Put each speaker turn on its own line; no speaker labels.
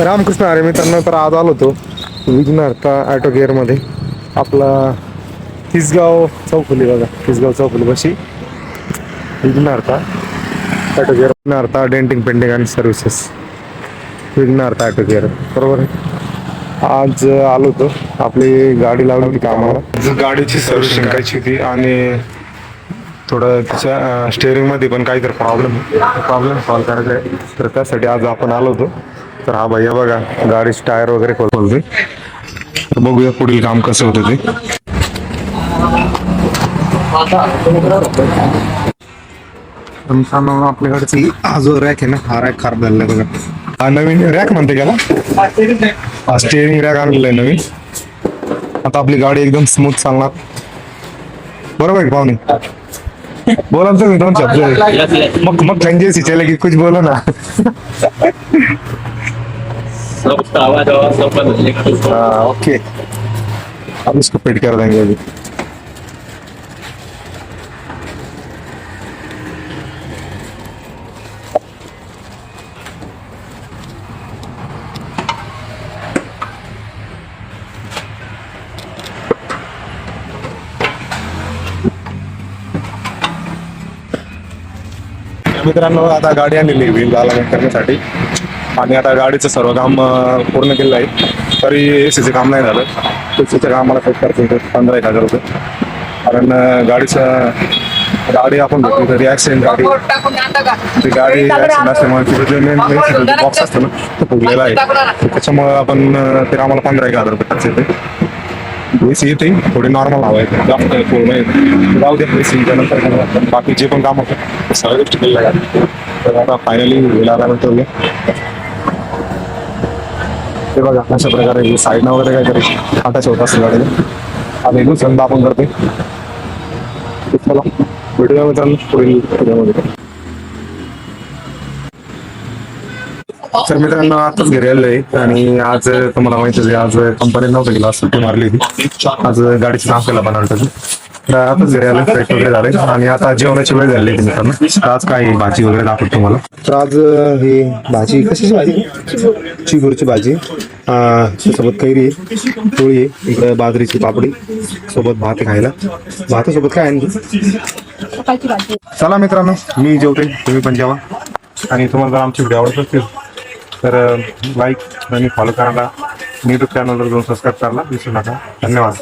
रामकृष्ण अरे मित्रांनो, तर आज आलो होतो विघ्नहर्ता ऑटो मध्ये आपला तिसगाव चौफुली बघा, तिसगाव चौफुली पाशी विघ्नहर्ता ऑटो विघ्नहर्ता डेंटिंग पेंटिंग आणि सर्व्हिसेस विघ्नहर्ता ऑटो बरोबर आहे. आज आलो होतो, आपली गाडी लावली होती कामाला, गाडीची सर्व्हिसिंग करायची होती आणि थोडं तिच्या स्टेअरिंगमध्ये पण काहीतरी प्रॉब्लेम सॉल्व करायचा आहे, तर त्यासाठी आज आपण आलो होतो. तर हा भैया बघा गाडीचे टायर वगैरे खोलतोय, तर बघूया पुढील काम कसं होतं ते. आपल्या गाडीची हा जो रॅक आहे ना, हा रॅक खराब झालेला आहे बघा. हा नवीन रॅक म्हणते का ना, स्टेअरिंग रॅक आणलेला आहे नवीन. आता आपली गाडी एकदम स्मूथ चालणार, बरोबर आहे पाहुणे? बोला तुम्ही दोन शब्द, मग फ्रँचायसी चले की कुछ बोलो ना. ओके, अब इसको फिट कर देंगे अभी. मित्रांनो, आता गाडी आणलेली व्हील अलाइनमेंट करण्यासाठी आणि आता गाडीचं सर्व काम पूर्ण केलेलं आहे. तरी एसीचं काम नाही झालं. एसीचं काम मला सेट करता येतं 15,000 रुपये, कारण गाडी आपण घेतली तरी ॲक्सिडेंट गाडी, ती गाडी ॲक्सिडेंट असल्यामुळे तिथं जे मेन बॉक्स असतं ना तो फुगलेला आहे, त्याच्यामुळं आपण ते आम्हाला 15,000 रुपये खर्च येते. एसी येते थोडी नॉर्मल हवा आहे, जास्त पूर्ण जाऊ दे. एसीच्या नंतर बाकी जे पण काम होतं ते सगळ्या गोष्टी केलेल्या आहेत. तर आता फायनली वेळानंतर ते बघा अशा प्रकारे साईडनं वगैरे काहीतरी अटॅच होत असतं गाडीला आणि दुसऱ्यांदा आपण करते. चला व्हिडिओ मित्रांनो पुढील व्हिडिओमध्ये. तर मित्रांनो, आताच घरी आलो आहे आणि आज तुम्हाला माहितीच आहे, आज कंपनीत नव्हतं गेला, सुट्टी मारली होती. आज गाडीचं काम केला बनवलं, तर आताच घरी आलो, फ्रेश वगैरे झाले आणि आता जेवणाची वेळ झाली होती मित्रांनो. तर आज काय भाजी वगैरे दाखवतो तुम्हाला. तर आज ही भाजी कशाची भाजी, चिगूरची भाजी, सोबत कैरी पोळी आहे, इकडे बाजरीची पापडी, सोबत भात खायला. भातासोबत काय आहे. चला मित्रांनो, मी जेवते, तुम्ही पण जेवा. आणि तुम्हाला जर आमची व्हिडिओ आवडत असतील तर लाईक आणि फॉलो करायला, यूट्यूब चॅनलवर जाऊन सबस्क्राईब करायला विसरू नका. धन्यवाद.